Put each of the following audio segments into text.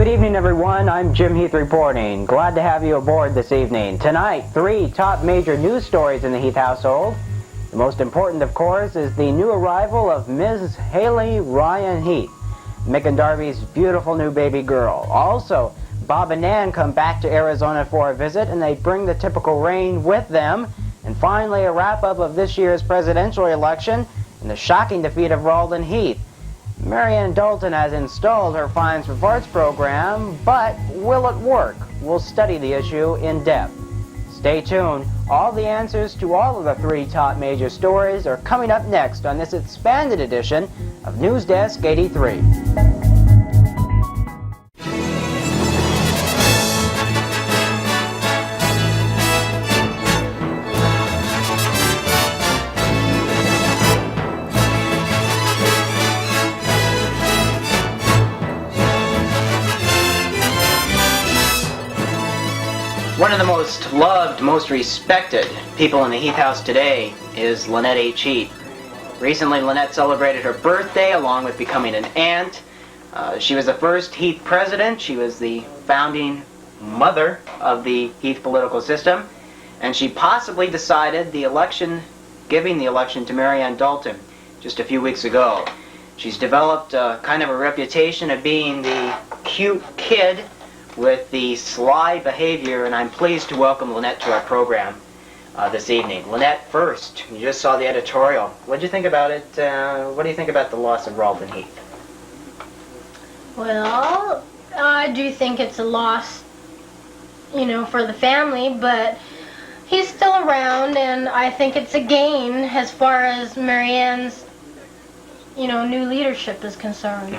Good evening, everyone. I'm Jim Heath reporting. Glad to have you aboard this evening. Tonight, 3 top major news stories in the Heath household. The most important, of course, is the new arrival of Ms. Hayle Ryan Heath, Mick and Darby's beautiful new baby girl. Also, Bob and Nan come back to Arizona for a visit, and they bring the typical rain with them. And finally, a wrap-up of this year's presidential election and the shocking defeat of Rawldon Heath. Marianne Dalton has installed her Fines for Farts program, but will it work? We'll study the issue in depth. Stay tuned. All the answers to all of the 3 top major stories are coming up next on this expanded edition of News Desk 83. One of the most loved, most respected people in the Heath house today is Lynette H. Heath. Recently, Lynette celebrated her birthday along with becoming an aunt. She was the first Heath president. She was the founding mother of the Heath political system. And she possibly decided giving the election to Marianne Dalton just a few weeks ago. She's developed kind of a reputation of being the cute kid with the sly behavior, and I'm pleased to welcome Lynette to our program this evening. Lynette, first, you just saw the editorial. What did you think about it? What do you think about the loss of Rawldon Heath? Well, I do think it's a loss, for the family, but he's still around, and I think it's a gain as far as Marianne's new leadership is concerned.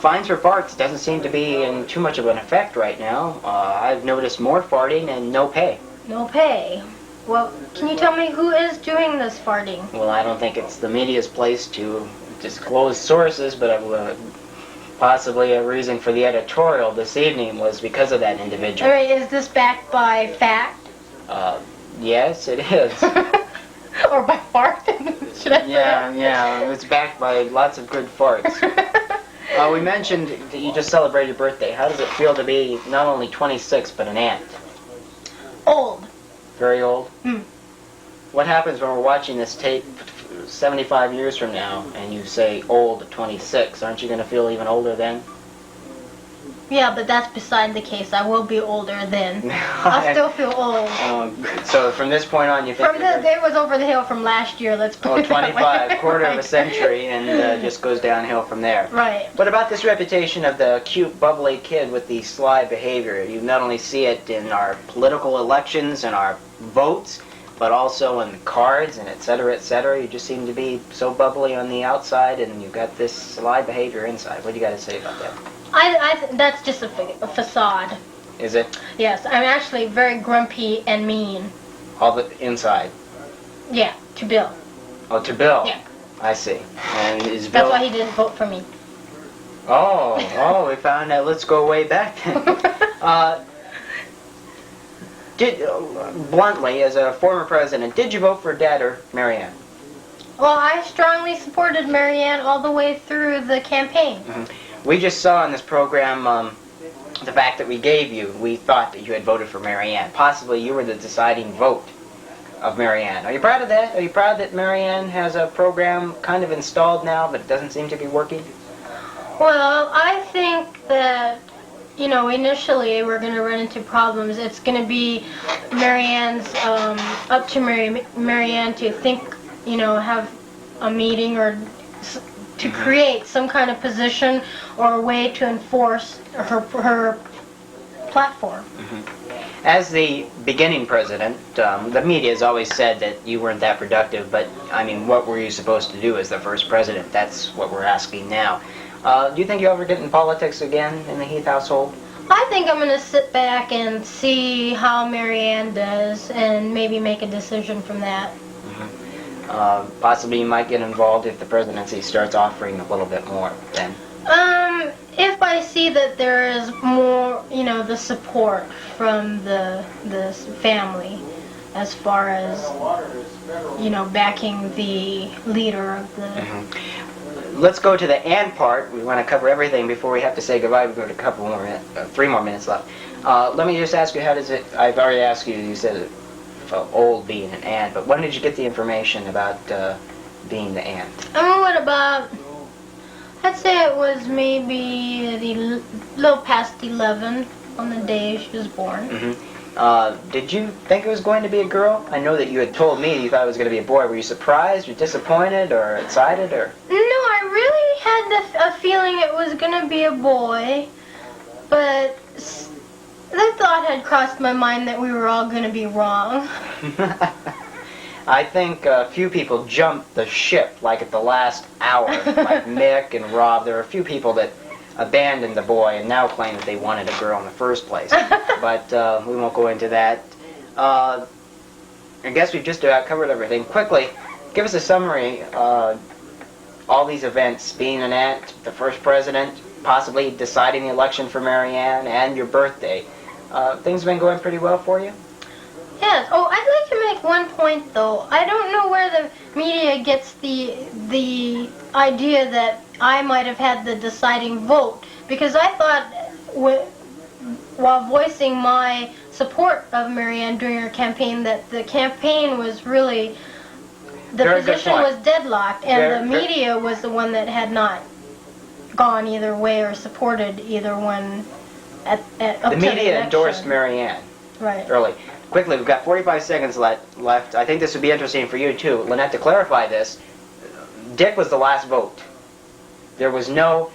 Fines for farts doesn't seem to be in too much of an effect right now. I've noticed more farting and no pay. No pay? Well, can you tell me who is doing this farting? Well, I don't think it's the media's place to disclose sources, but possibly a reason for the editorial this evening was because of that individual. All right, is this backed by fact? Yes, it is. Or by fart? Should I say that? Yeah, it's backed by lots of good farts. We mentioned that you just celebrated your birthday. How does it feel to be not only 26, but an aunt? Old. Very old? What happens when we're watching this tape 75 years from now and you say old at 26? Aren't you going to feel even older then? Yeah, but that's beside the case. I will be older then. I'll still feel old. So from this point on, you think... It was over the hill from last year, let's put it that way. 25, quarter of a century, and just goes downhill from there. Right. What about this reputation of the cute, bubbly kid with the sly behavior? You not only see it in our political elections and our votes, but also in the cards and et cetera, et cetera. You just seem to be so bubbly on the outside, and you've got this sly behavior inside. What do you got to say about that? That's just a facade. Is it? Yes, I'm actually very grumpy and mean. All the inside? Yeah, to Bill. Oh, to Bill? Yeah. I see. And is Bill... That's why he didn't vote for me. Oh, we found out. Let's go way back then. Bluntly, as a former president, did you vote for Dad or Marianne? Well, I strongly supported Marianne all the way through the campaign. We just saw in this program the fact that we gave you. We thought that you had voted for Marianne. Possibly you were the deciding vote of Marianne. Are you proud of that? Are you proud that Marianne has a program kind of installed now, but it doesn't seem to be working? Well, I think that, initially we're going to run into problems. It's going to be Marianne's, up to Marianne to think, have a meeting or to create some kind of position or a way to enforce her platform. As the beginning president, the media has always said that you weren't that productive, but, I mean, what were you supposed to do as the first president? That's what we're asking now. Do you think you'll ever get in politics again in the Heath household? I think I'm going to sit back and see how Marianne does and maybe make a decision from that. Possibly you might get involved if the presidency starts offering a little bit more then. If I see that there is more, the support from the family as far as, backing the leader of the... let's go to the and part. We want to cover everything before we have to say goodbye. We've got a couple more minutes, 3 more minutes left. Let me just ask you, how does it, I've already asked you, you said it felt old being an and, but when did you get the information about being the and? What about, I'd say it was maybe the little past 11 on the day she was born. Did you think it was going to be a girl? I know that you had told me you thought it was going to be a boy. Were you surprised, or disappointed, or excited, or? No, I really had a feeling it was going to be a boy, but the thought had crossed my mind that we were all going to be wrong. I think a few people jumped the ship, like at the last hour, like Mick and Rob. There were a few people that abandoned the boy and now claim that they wanted a girl in the first place. But we won't go into that. I guess we've just about covered everything. Quickly, give us a summary. All these events, being an aunt, the first president, possibly deciding the election for Marianne, and your birthday. Things have been going pretty well for you? Yes. Oh, I'd like to make one point, though. I don't know where the media gets the idea that I might have had the deciding vote, because I thought, while voicing my support of Marianne during her campaign, that the campaign was really, the position was deadlocked, and the media was the one that had not gone either way or supported either one up to the election. The media endorsed Marianne. Right. Early. Quickly, we've got 45 seconds left. I think this would be interesting for you, too. Lynette, to clarify this, Dick was the last vote. There was no,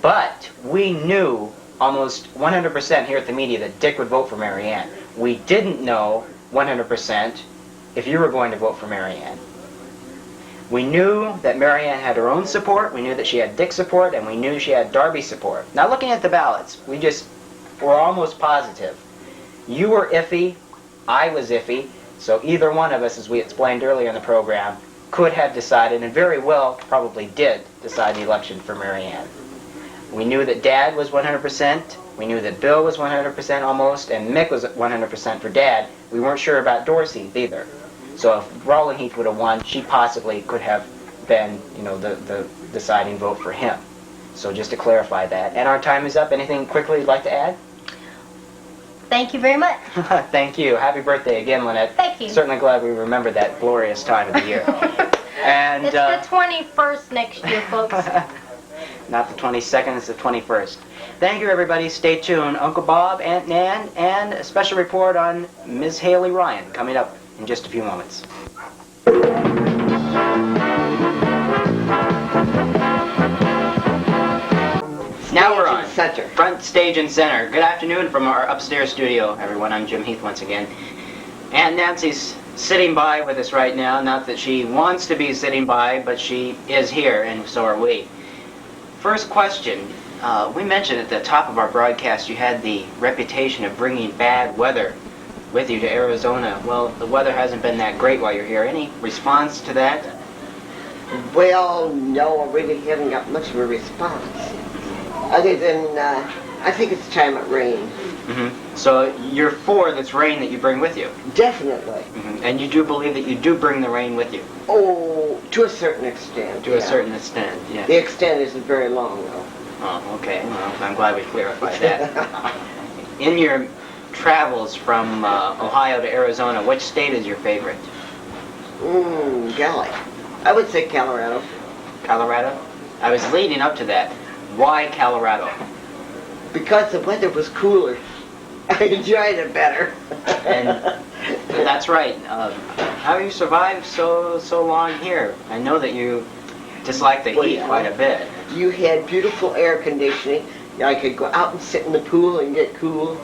but we knew almost 100% here at the media that Dick would vote for Marianne. We didn't know 100% if you were going to vote for Marianne. We knew that Marianne had her own support, we knew that she had Dick's support, and we knew she had Darby's support. Now, looking at the ballots, we just were almost positive. You were iffy, I was iffy, so either one of us, as we explained earlier in the program, could have decided, and very well probably did, decide the election for Marianne. We knew that Dad was 100%, we knew that Bill was 100% almost, and Mick was 100% for Dad. We weren't sure about Dorsey either. So if Rowling Heath would have won, she possibly could have been, you know, the deciding vote for him. So just to clarify that. And our time is up. Anything quickly you'd like to add? Thank you very much. Thank you. Happy birthday again, Lynette. Thank you. Certainly glad we remembered that glorious time of the year. And it's the 21st next year, folks. Not the 22nd, it's the 21st. Thank you, everybody. Stay tuned. Uncle Bob, Aunt Nan, and a special report on Ms. Hayle Ryan coming up in just a few moments. Now we're on front stage and center. Good afternoon from our upstairs studio, everyone. I'm Jim Heath once again. And Nancy's sitting by with us right now. Not that she wants to be sitting by, but she is here, and so are we. First question. We mentioned at the top of our broadcast you had the reputation of bringing bad weather with you to Arizona. Well, the weather hasn't been that great while you're here. Any response to that? Well, no, I really haven't got much of a response. Other than, I think it's time it rained. Mm-hmm. So you're for this rain that you bring with you? Definitely. Mm-hmm. And you do believe that you do bring the rain with you? Oh, to a certain extent. To a certain extent, yeah. The extent isn't very long, though. Oh, okay. Well, I'm glad we clarified that. In your travels from Ohio to Arizona, which state is your favorite? Golly. I would say Colorado. Colorado? I was leading up to that. Why Colorado? Because the weather was cooler. I enjoyed it better. And that's right. How you survived so long here? I know that you dislike the heat quite a bit. You had beautiful air conditioning. I could go out and sit in the pool and get cool.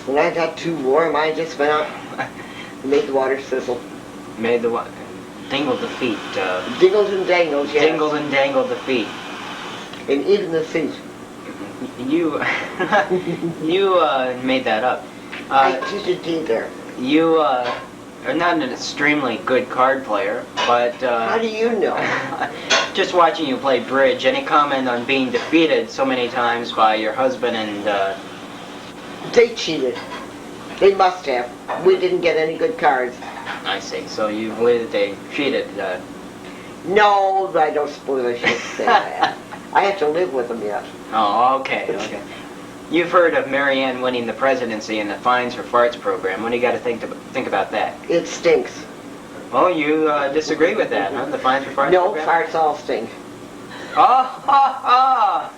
When I got too warm, I just went out and made the water sizzle. Made the water... Dingled the feet. Dingled and dangled, yes. Dingled and dangled the feet. And even the feet. You made that up. I didn't either. You are not an extremely good card player, but... How do you know? Just watching you play bridge, any comment on being defeated so many times by your husband and... They cheated. They must have. We didn't get any good cards. I see. So you believe that they cheated. No, I don't suppose I should say that. I have to live with them yet. Oh, okay, okay. You've heard of Marianne winning the presidency in the Fines for Farts program. What do you got to think about that? It stinks. Oh, you disagree with that, huh? The Fines for Farts No, program? farts all stink. Oh,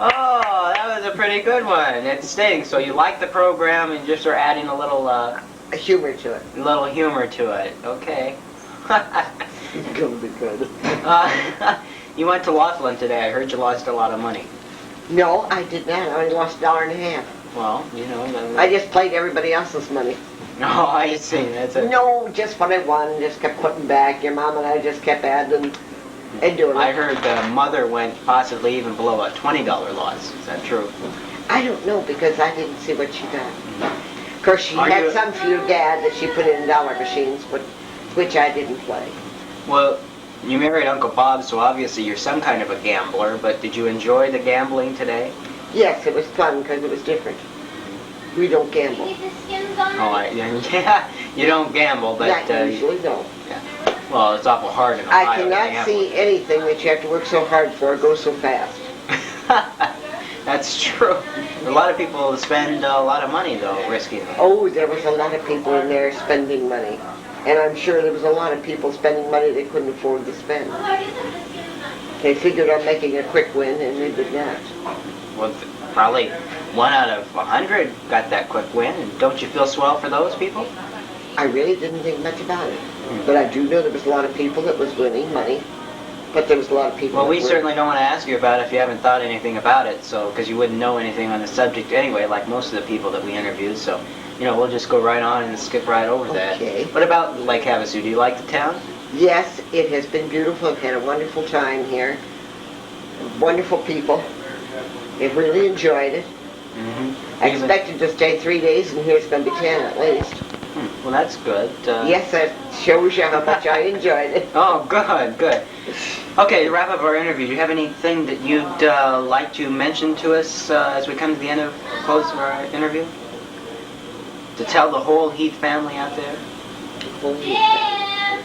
oh, that was a pretty good one. It stinks. So you like the program and just are adding a little Humor to it. humor to it. Okay. Gonna be good. You went to Laughlin today. I heard you lost a lot of money. No, I did not. I only lost $1.50. Well, you know. I just played everybody else's money. Oh, I see. That's it. No, just what I won, just kept putting back. Your mom and I just kept adding and doing it. I heard the mother went possibly even below a $20 loss. Is that true? I don't know because I didn't see what she got. Of course, she Are had you- some for your dad that she put in dollar machines, but which I didn't play. Well, you married Uncle Bob, so obviously you're some kind of a gambler, but did you enjoy the gambling today? Yes, it was fun because it was different. We don't gamble. Oh, yeah, you don't gamble, but... Not usually, no. Well, it's awful hard in Ohio I to cannot gamble. see anything that you have to work so hard for go so fast. That's true. A lot of people spend a lot of money, though, risking it. Oh, there was a lot of people in there spending money. And I'm sure there was a lot of people spending money they couldn't afford to spend. They figured on making a quick win, and they did not. Well, probably 1 out of 100 got that quick win, and don't you feel swell for those people? I really didn't think much about it. But I do know there was a lot of people that was winning money. But there was a lot of people Well, that we weren't. certainly don't want to ask you about it if you haven't thought anything about it, so because you wouldn't know anything on the subject anyway, like most of the people that we interviewed, so, you know, we'll just go right on and skip right over that. Okay. What about Lake Havasu? Do you like the town? Yes, it has been beautiful. I've had a wonderful time here. Wonderful people. I've really enjoyed it. Mm-hmm. I expected to stay 3 days, and here it's going to be 10 at least. Well, that's good. Yes, that shows you how much I enjoyed it. Oh, good, good. Okay, to wrap up our interview, do you have anything that you'd like to mention to us as we come to the end of close of our interview? To tell the whole Heath family out there?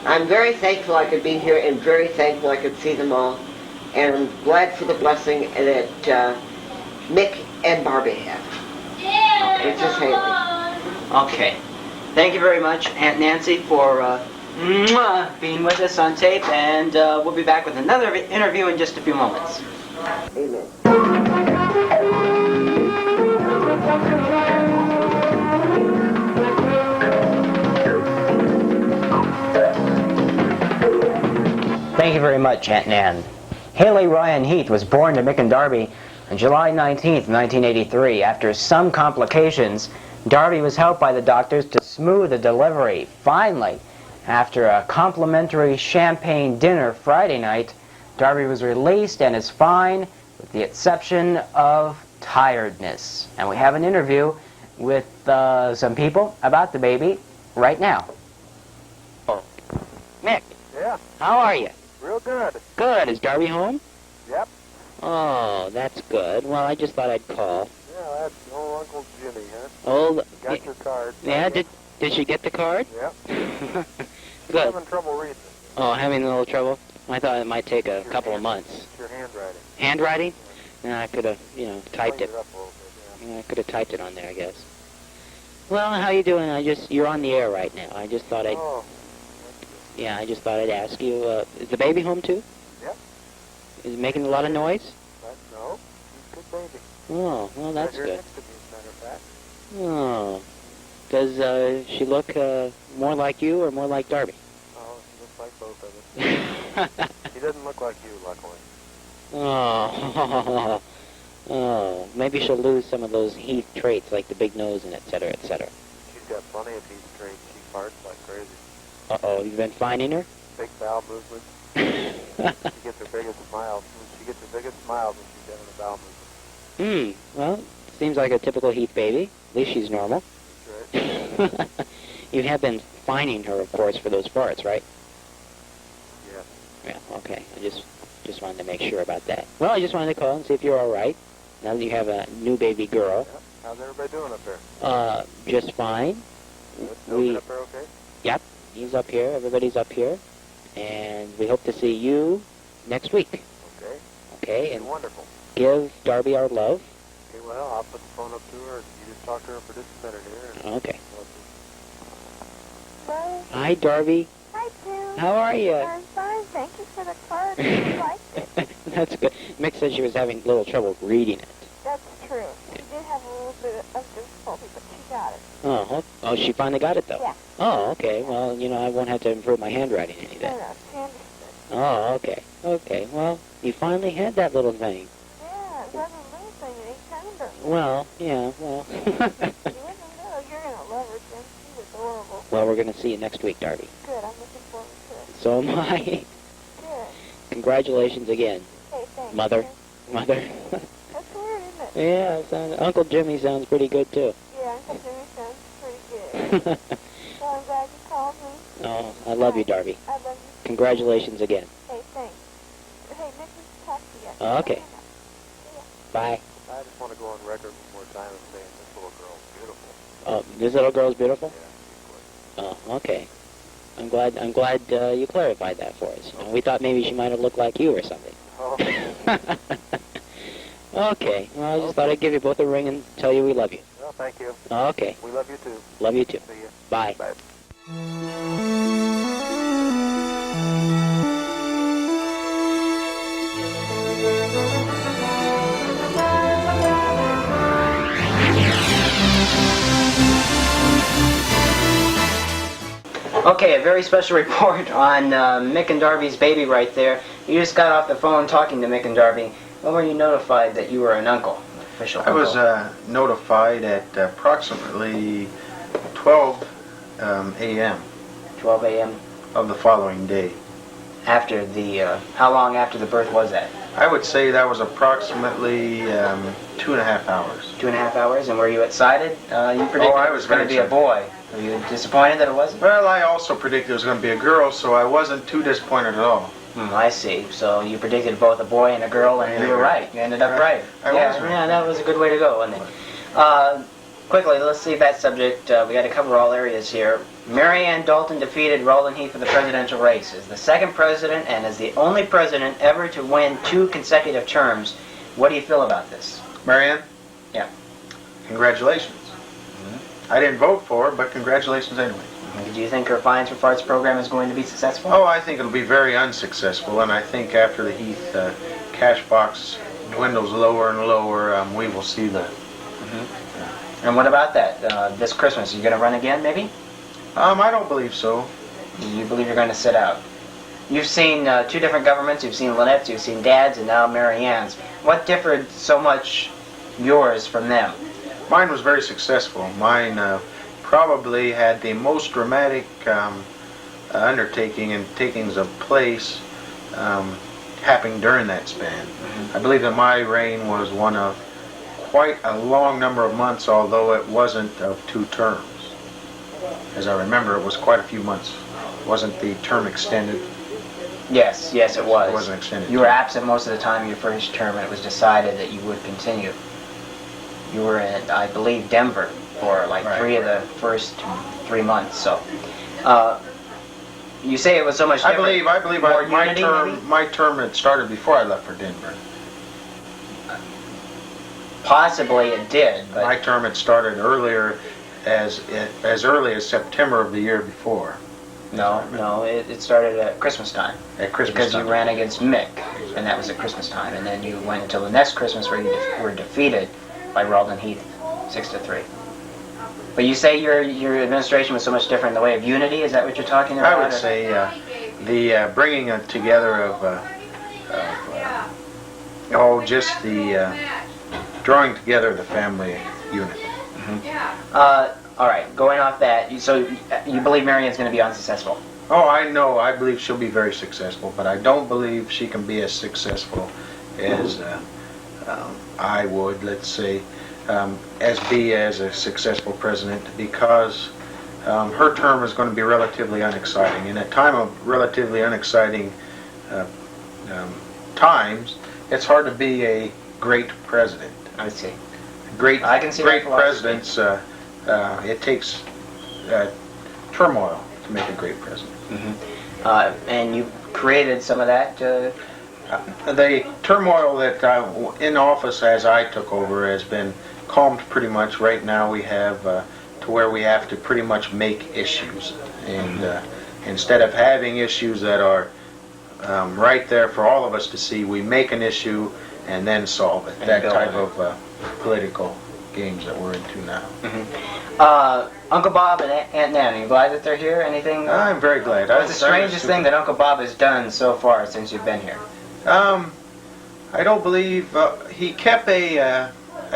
I'm very thankful I could be here and very thankful I could see them all. And I'm glad for the blessing that Mick and Darby have. Which is Hayle. Okay. Thank you very much, Aunt Nancy, for being with us on tape, and we'll be back with another interview in just a few moments. Amen. Thank you very much, Aunt Nan. Hayle Ryan Heath was born to Mick and Darby on July 19th, 1983. After some complications, Darby was helped by the doctors to smooth the delivery. Finally, after a complimentary champagne dinner Friday night, Darby was released and is fine, with the exception of tiredness. And we have an interview with some people about the baby right now. Mick, Yeah, how are you? real good. Good. Is Darby home? Yep. Oh, that's good. Well, I just thought I'd call. Yeah, that's old Uncle Jimmy, huh? Oh, Got your card. yeah, did she get the card? Yep. Good. Having trouble reading it. Oh, having a little trouble? I thought it might take a Your couple of hand- months. It's your handwriting. Handwriting? Yeah, I could have, typed Cleaned it. up a little bit, Yeah, I could have typed it on there, I guess. Well, how you doing? You're on the air right now. I just thought yeah. I'd, Oh, I just thought I'd ask you, is the baby home too? Yep. Is it making a lot of noise? no. He's a good baby. Oh, well, that's Right here good. next to me, as a matter of fact. Oh. Does she look more like you or more like Darby? Oh, he looks like both of us. He doesn't look like you, luckily. Oh. Oh. Maybe she'll lose some of those Heath traits like the big nose and et cetera, et cetera. She's got plenty of Heath traits. She farts like crazy. Uh-oh, you've been finding her? Big bowel movements. She gets her biggest smiles. She gets her biggest smiles when she's having a bowel movement. Well, seems like a typical Heath baby. At least she's normal. That's right. You have been finding her, of course, for those farts, right? Yes. Yeah, okay. I just wanted to make sure about that. Well, I just wanted to call and see if you're all right. Now that you have a new baby girl. Yep. How's everybody doing up there? Just fine. Good. We- Up there okay? He's up here. Everybody's up here. and we hope to see you next week. Okay. Okay, and Wonderful. give Darby our love. Okay, well, I'll put the phone up to her. You just talk to her for just a minute here. And Okay. Hello. Hi, Darby. Hi, Jim. How are you? I'm fine. Thank you for the card. I liked it. That's good. Mick said she was having a little trouble reading it. That's true. She did have a little bit of difficulty, but she got it. Oh, she finally got it, though? Yeah. Oh, okay. Well, you know, I won't have to improve my handwriting any No, then. no, she understood. Oh, okay. Okay, well, you finally had that little thing. Yeah, it wasn't a little thing. It ain't tender. Well, yeah, well. You wouldn't know. You're going to love her, Jim. She was adorable. Well, we're going to see you next week, Darby. Good. I'm looking forward to it. So am I. Good. Congratulations again, Hey, thanks. Mother. Jim. Mother. That's weird, isn't it? Yeah, Uncle Jimmy sounds pretty good, too. Yeah, Uncle Jimmy sounds pretty good. Well, I'm glad you called me. Oh, I love you, Darby. I love you. Congratulations again. Hey, thanks. Hey, Nick, we should talk to you. Oh, okay. Bye. I just want to go on record one more time and saying this little girl's beautiful. Oh, this little girl's beautiful? Yeah, she's Oh, okay. I'm glad you clarified that for us. You know, we thought maybe she might have looked like you or something. great. Oh, Okay. Well, I just thought I'd give you both a ring and tell you we love you. well, thank you. Okay. We love you too. Love you too. See you. Bye. Bye. Okay, a very special report on Mick and Darby's baby right there. You just got off the phone talking to Mick and Darby. When were you notified that you were an uncle? Official I uncle? was notified at approximately 12 a.m. 12 a.m. of the following day. After the, how long after the birth was that? I would say that was approximately 2.5 hours. 2.5 hours, and were you excited? You predicted I it was was going to very be a boy. Were you disappointed that it wasn't? Well, I also predicted it was going to be a girl, so I wasn't too disappointed at all. I see. So you predicted both a boy and a girl, and you were right. You ended up right. I was right. Yeah, that was a good way to go, wasn't it? Quickly, let's see that subject. We got to cover all areas here. Marianne Dalton defeated Roland Heath for the presidential race. Is the second president and is the only president ever to win 2 consecutive terms. What do you feel about this? Marianne? Yeah. Congratulations. I didn't vote for her, but congratulations anyway. Do you think her Fines for Farts program is going to be successful? Oh, I think it'll be very unsuccessful, and I think after the Heath cash box dwindles lower and lower, we will see that. And what about that? This Christmas, are you going to run again, maybe? I don't believe so. You believe you're going to sit out? You've seen 2 different governments. You've seen Lynette's, you've seen Dad's, and now Marianne's. What differed so much yours from them? Mine was very successful. Mine probably had the most dramatic undertaking and takings of place happening during that span. I believe that my reign was one of quite a long number of months, although it wasn't of 2 terms. As I remember, it was quite a few months. Wasn't the term extended? Yes, it was. It wasn't extended. You were absent most of the time of your first term, and it was decided that you would continue. You were in, I believe, Denver for like Right, 3 of the first 3 months. So, you say it was so much I different. believe More my unity, term maybe? my term had started before I left for Denver. Possibly it did, but My term had started earlier, as early as September of the year before. no, it started at Christmas time. At Christmas Because time. you ran against Mick, and that was at Christmas time, and then you went until the next Christmas where you were defeated by Roland Heath, 6-3. But you say your administration was so much different in the way of unity. Is that what you're talking about? I would say the bringing together of just the drawing together of the family unit. All right. Going off that, so you believe Marianne's going to be unsuccessful? Oh, I know. I believe she'll be very successful, but I don't believe she can be as successful as I would, let's say, as a successful president, because her term is going to be relatively unexciting. In a time of relatively unexciting times, it's hard to be a great president. I see. I can see great that philosophy. presidents, it takes turmoil to make a great president. and you created some of that. The turmoil that in office as I took over has been calmed pretty much. Right now we have to where we have to pretty much make issues, and instead of having issues that are right there for all of us to see, we make an issue and then solve it. And that build type on it. of political games that we're into now. Uncle Bob and Aunt Nan, are you glad that they're here? Anything? I'm very glad. What's the strangest thing that Uncle Bob has done so far since you've been here? I don't believe he kept a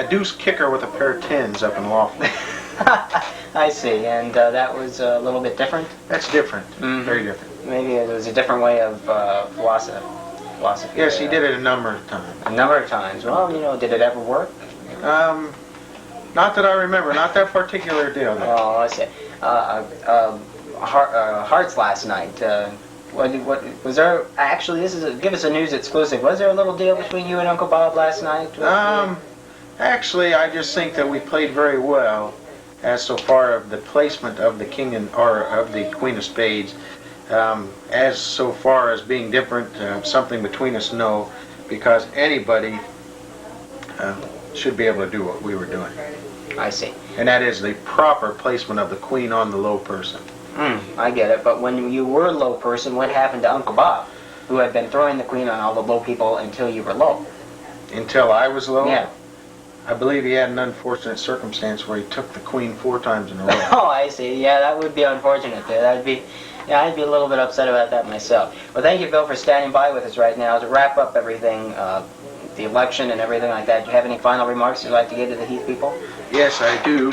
deuce kicker with a pair of tins up in Laughlin. I see, and that was a little bit different? That's different, very different. Maybe it was a different way of philosophy. Yes, he did it a number of times. A number of times. Well, you know, did it ever work? Not that I remember, not that particular deal. Oh, I see. Hearts last night. What was there? Actually, give us a news exclusive. Was there a little deal between you and Uncle Bob last night? Actually, I just think that we played very well, as so far of the placement of the king or of the queen of spades. As so far as being different, something between us, no, because anybody should be able to do what we were doing. I see. And that is the proper placement of the queen on the low person. I get it, but when you were a low person, what happened to Uncle Bob, who had been throwing the queen on all the low people until you were low? Until I was low? Yeah. I believe he had an unfortunate circumstance where he took the queen 4 times in a row. Oh, I see. Yeah, that would be unfortunate there. I'd be a little bit upset about that myself. Well, thank you, Bill, for standing by with us right now to wrap up everything, the election and everything like that. Do you have any final remarks you'd like to give to the Heath people? Yes, I do.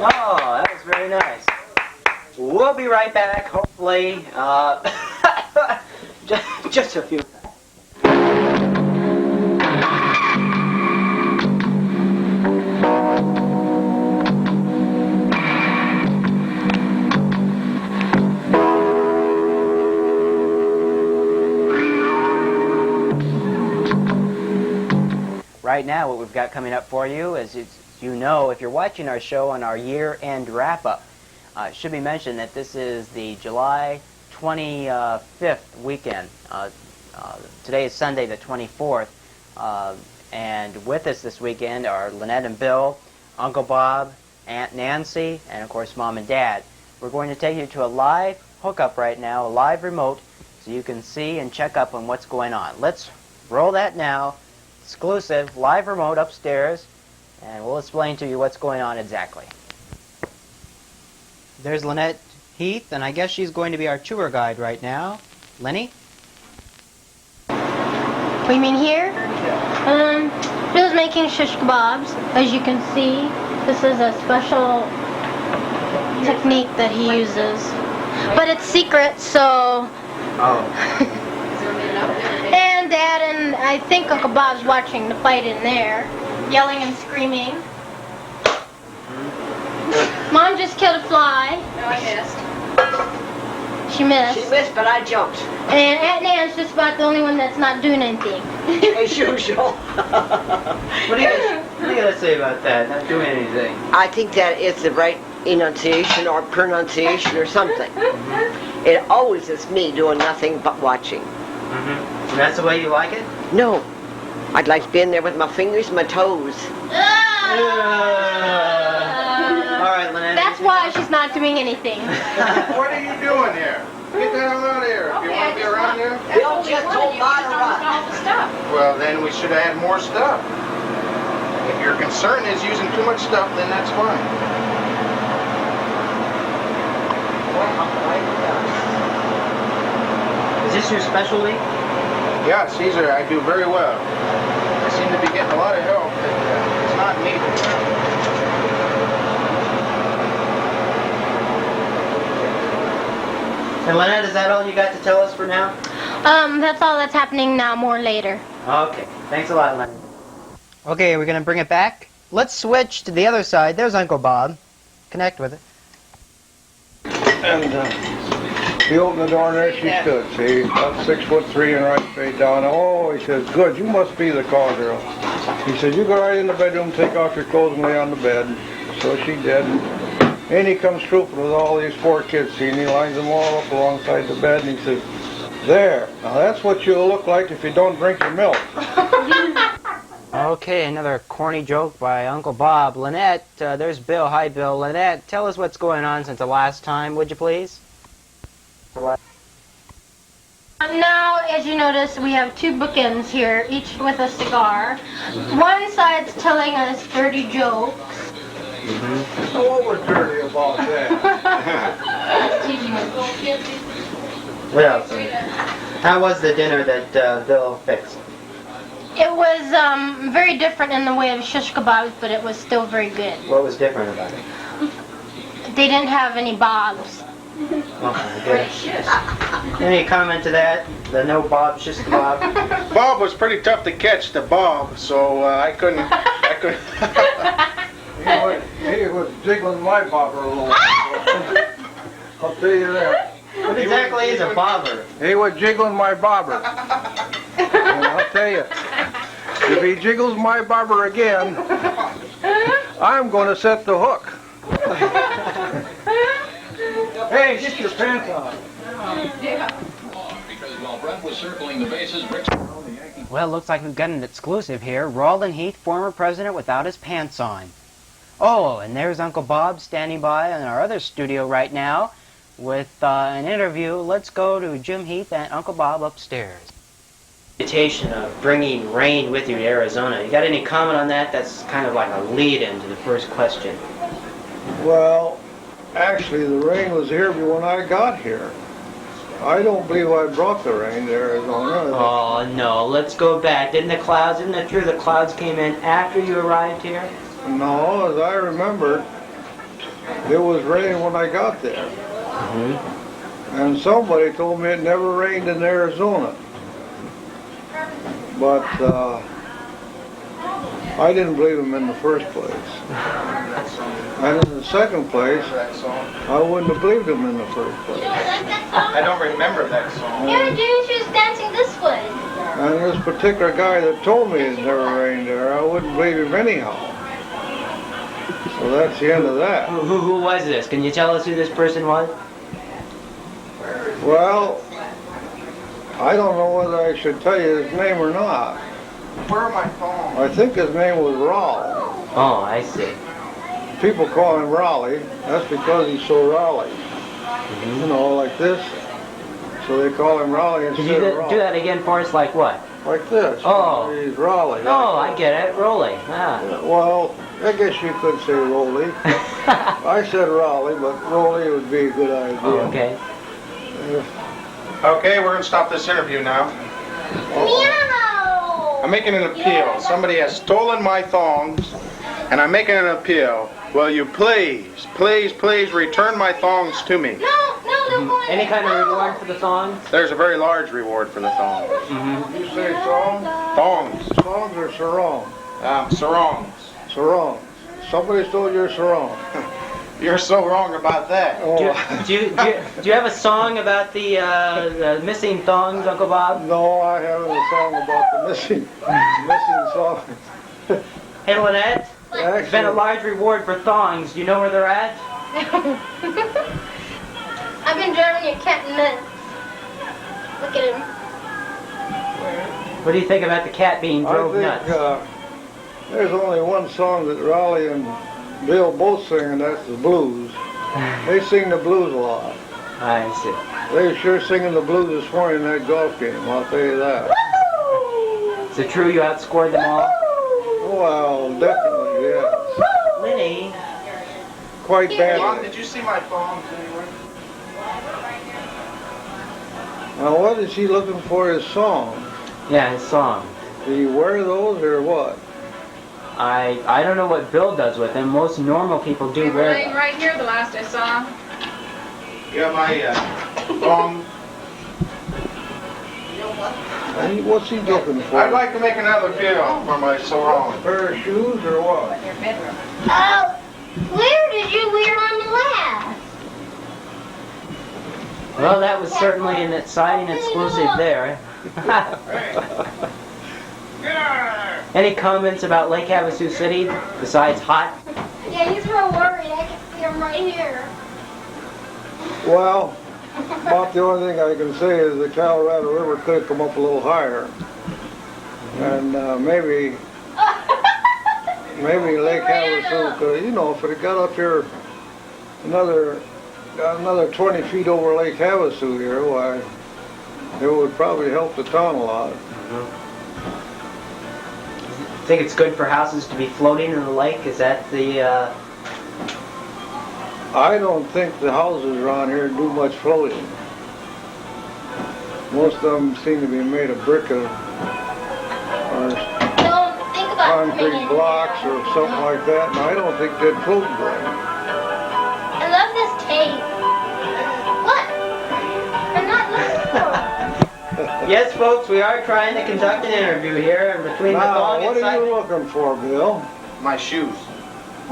Oh, that was very nice. We'll be right back, hopefully. Just a few. Right now, what we've got coming up for you is, you know, if you're watching our show on our year-end wrap-up, it should be mentioned that this is the July 25th weekend. Today is Sunday the 24th, and with us this weekend are Lynette and Bill, Uncle Bob, Aunt Nancy, and of course Mom and Dad. We're going to take you to a live hookup right now, a live remote, so you can see and check up on what's going on. Let's roll that now. Exclusive live remote upstairs, and we'll explain to you what's going on exactly. There's Lynette Heath, and I guess she's going to be our tour guide right now. Lenny? What, you mean here? Bill's making shish kebabs, as you can see. This is a special technique that he uses. But it's secret, so... Oh. And Dad and I think Uncle Bob's watching the fight in there, yelling and screaming. Mom just killed a fly. No, I missed. She missed. She missed, but I jumped. And Aunt Nan's just about the only one that's not doing anything. As usual. What do you got to say about that, not doing anything? I think that is the right enunciation or pronunciation or something. It always is me doing nothing but watching. And that's the way you like it? No. I'd like to be in there with my fingers and my toes. All right, Lynette. That's why she's not doing anything. What are you doing here? Get the hell out of here. If you want to be around here, Bill just told Ma to run. well, then we should have had more stuff. If your concern is using too much stuff, then that's fine. Is this your specialty? Yeah, Caesar, I do very well. I seem to be getting a lot of help, but it's not needed. And Lynette, is that all you got to tell us for now? That's all that's happening now, more later. Okay. Thanks a lot, Lynette. Okay, we're going to bring it back. Let's switch to the other side. There's Uncle Bob. Connect with it. And he opened the door and there she stood, see, about 6'3" and right straight down. Oh, he says, good, you must be the call girl. He says, you go right in the bedroom, take off your clothes and lay on the bed. So she did. And he comes trooping with all these poor kids, see, and he lines them all up alongside the bed, and he says, "There, now that's what you'll look like if you don't drink your milk." Okay, another corny joke by Uncle Bob. Lynette, there's Bill. Hi, Bill. Lynette, tell us what's going on since the last time, would you please? Now, as you notice, we have two bookends here, each with a cigar. One side's telling us dirty jokes. So what was dirty about that? Well, how was the dinner that Bill fixed? It was very different in the way of shish kebabs, but it was still very good. What was different about it? They didn't have any bobs. Oh, good. Any comment to that? The no Bob shish kebab? Bob was pretty tough to catch, the Bob, so I couldn't. He was jiggling my bobber a little. I'll tell you that. What exactly is a bobber? He was jiggling my bobber. And I'll tell you, if he jiggles my bobber again, I'm going to set the hook. Hey, get your pants on. Because while Brett was circling the bases, Rick... Well, looks like we've got an exclusive here. Rawlin Heath, former president without his pants on. Oh, and there's Uncle Bob standing by in our other studio right now with an interview. Let's go to Jim Heath and Uncle Bob upstairs. Invitation of bringing rain with you to Arizona. You got any comment on that? That's kind of like a lead-in to the first question. Well, actually, the rain was here when I got here. I don't believe I brought the rain to Arizona. Oh, no. Let's go back. Isn't it true the clouds came in after you arrived here? No, as I remember, it was raining when I got there. Mm-hmm. And somebody told me it never rained in Arizona. But I didn't believe him in the first place. And in the second place, I wouldn't have believed him in the first place. I don't remember that song. Yeah, dude, she was dancing this way. And this particular guy that told me it never rained there, I wouldn't believe him anyhow. So that's the end of that. Who was this? Can you tell us who this person was? Well, I don't know whether I should tell you his name or not. Where are my phones? I think his name was Raleigh. Oh, I see. People call him Raleigh. That's because he's so Raleigh. You know, like this. So they call him Raleigh Could instead you of Raleigh. do that again for us, like what? Like this. Oh. He's Raleigh. Oh, I get it. Rolly. Ah. Well, I guess you could say Rolly. I said Raleigh, but Rolly would be a good idea. Oh, okay. Okay, we're going to stop this interview now. Meow! I'm making an appeal. Somebody has stolen my thongs, and I'm making an appeal. Will you please, please, please return my thongs to me? No, don't go in Any there. kind of reward for the thongs? There's a very large reward for the thongs. You say song? Thongs. Songs or sarong? Sarongs. Sarong. Somebody stole your sarong. You're so wrong about that. Oh. Do you have a song about the missing thongs, Uncle Bob? No, I haven't a song about the missing songs. Hey, Lynette, there's been a large reward for thongs. Do you know where they're at? I've been driving your cat nuts. Look at him. What do you think about the cat being drove nuts? There's only one song that Raleigh and Bill both sing, and that's the blues. They sing the blues a lot. I see. They were sure singing the blues this morning in that golf game, I'll tell you that. Is it true you outscored them all? Well, definitely, yes. Lenny. Quite badly. Did you see my thongs anywhere? Now, what is he looking for his song? Yeah, his song. Do you wear those or what? I don't know what Bill does with them. Most normal people do wear Laying them. right here the last I saw. Yeah, my thong. And what's he looking for? I'd like to make another appeal for my sarong. A pair of shoes or what? Your bedroom. Oh, where did you wear on the last? Well, that was certainly an exciting exclusive there. Any comments about Lake Havasu City besides hot? Yeah, he's real worried. I can see him right here. Well, about the only thing I can say is the Colorado River could have come up a little higher. And maybe Lake Havasu could, you know, if it had got up here another 20 feet over Lake Havasu here, why, it would probably help the town a lot. Think it's good for houses to be floating in the lake? Is that the... I don't think the houses around here do much floating. Most of them seem to be made of brick or Don't think about concrete blocks or something like that, and I don't think they'd float right. I love this tape. What? I'm not looking for it. Yes, folks, we are trying to conduct an interview here, and between the Now, thong what and are side... you looking for, Bill? My shoes.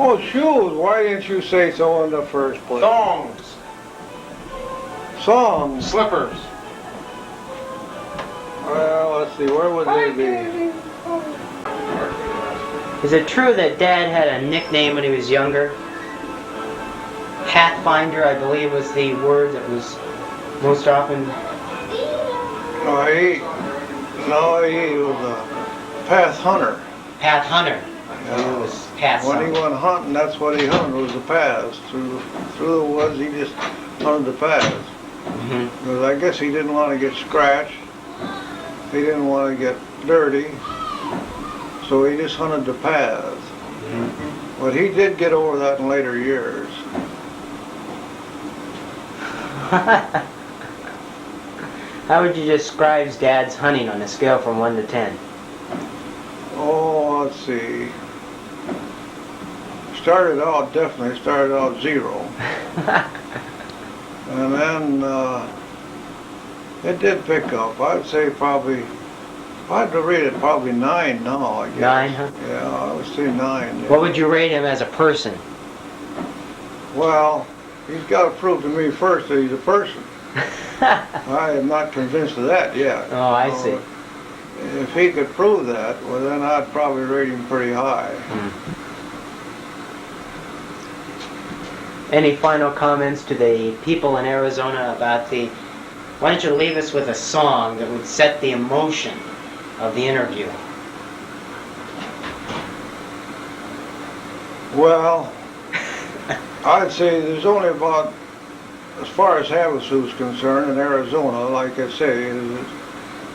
Oh, shoes. Why didn't you say so in the first place? Thongs. Songs. Slippers. Well, let's see. Where would they be? Is it true that Dad had a nickname when he was younger? Pathfinder, I believe, was the word that was most often... No, he was a path hunter. Path hunter. Yeah. It was path When he hunter. went hunting, that's what he hunted, was the paths. Through the woods, he just hunted the paths. Because I guess he didn't want to get scratched. He didn't want to get dirty. So he just hunted the paths. But he did get over that in later years. How would you describe Dad's hunting on a scale from 1 to 10? Oh, let's see. Definitely started out 0. And then it did pick up. I'd say probably, I'd rate it probably 9 now, I guess. 9, huh? Yeah, I would say 9. Yeah. What would you rate him as a person? Well, he's got to prove to me first that he's a person. I am not convinced of that yet. Oh, I see. If he could prove that, well, then I'd probably rate him pretty high. Any final comments to the people in Arizona about the... Why don't you leave us with a song that would set the emotion of the interview? Well, I'd say there's only about, as far as Havasu is concerned in Arizona, like I say, is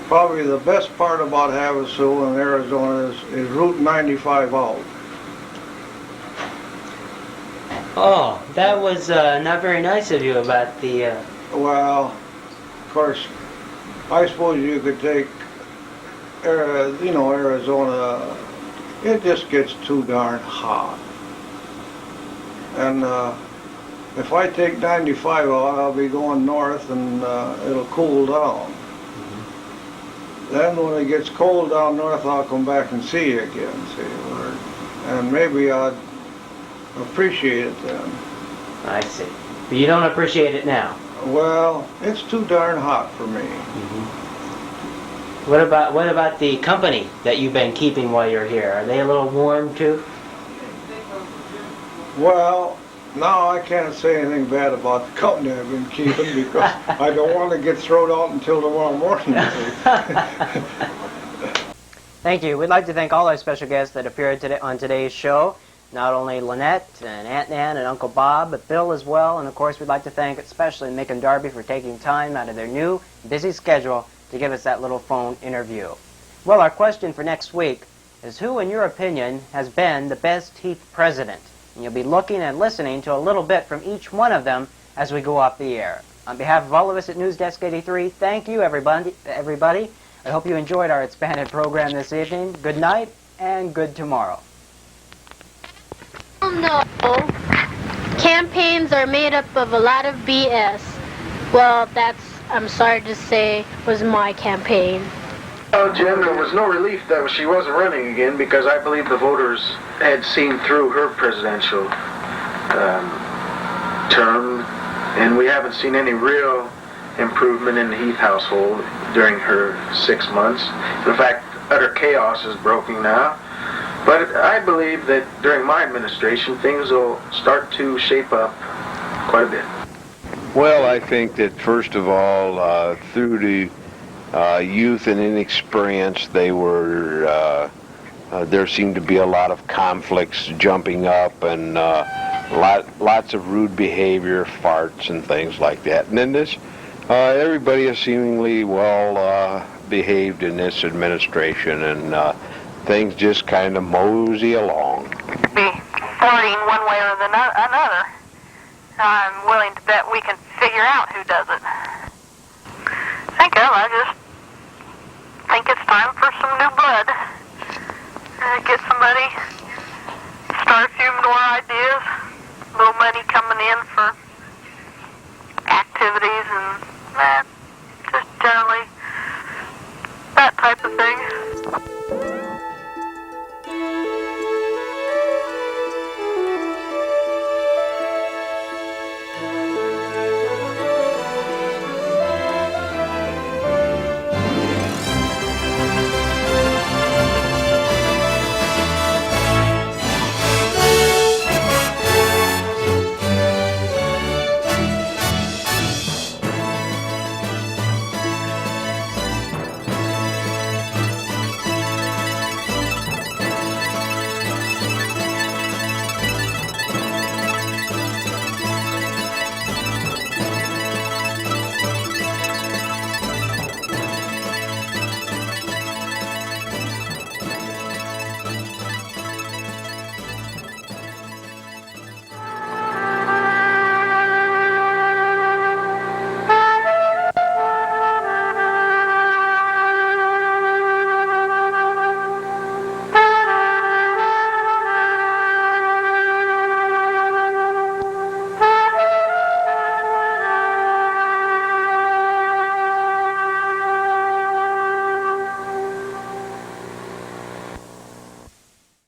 probably the best part about Havasu in Arizona is Route 95 out. Oh, that was not very nice of you about the... Well, of course, I suppose you could take, Arizona, it just gets too darn hot. And if I take 95 out, I'll be going north and it'll cool down. Then when it gets cold down north, I'll come back and see you again, and maybe I'd appreciate it then. I see. But you don't appreciate it now? Well, it's too darn hot for me. What about the company that you've been keeping while you're here? Are they a little warm too? Well, now I can't say anything bad about the company I've been keeping because I don't want to get thrown out until tomorrow morning. Thank you. We'd like to thank all our special guests that appeared today on today's show. Not only Lynette and Aunt Nan and Uncle Bob, but Bill as well. And of course, we'd like to thank especially Mick and Darby for taking time out of their new busy schedule to give us that little phone interview. Well, our question for next week is who, in your opinion, has been the best Heath president? And you'll be looking and listening to a little bit from each one of them as we go off the air. On behalf of all of us at News Desk 83, thank you, everybody. I hope you enjoyed our expanded program this evening. Good night and good tomorrow. No, campaigns are made up of a lot of BS. Well, that's, I'm sorry to say, was my campaign. Oh, Jim, there was no relief that she wasn't running again because I believe the voters had seen through her presidential term, and we haven't seen any real improvement in the Heath household during her 6 months. In fact, utter chaos is broken now. But I believe that during my administration, things will start to shape up quite a bit. Well, I think that first of all, through the youth and inexperience, there seemed to be a lot of conflicts jumping up and lots of rude behavior, farts and things like that. And then everybody is seemingly well behaved in this administration, and things just kind of mosey along. Be flirting one way or another. I'm willing to bet we can figure out who does it. I just think it's time for some new blood. Get somebody, start a few more ideas, a little money coming in for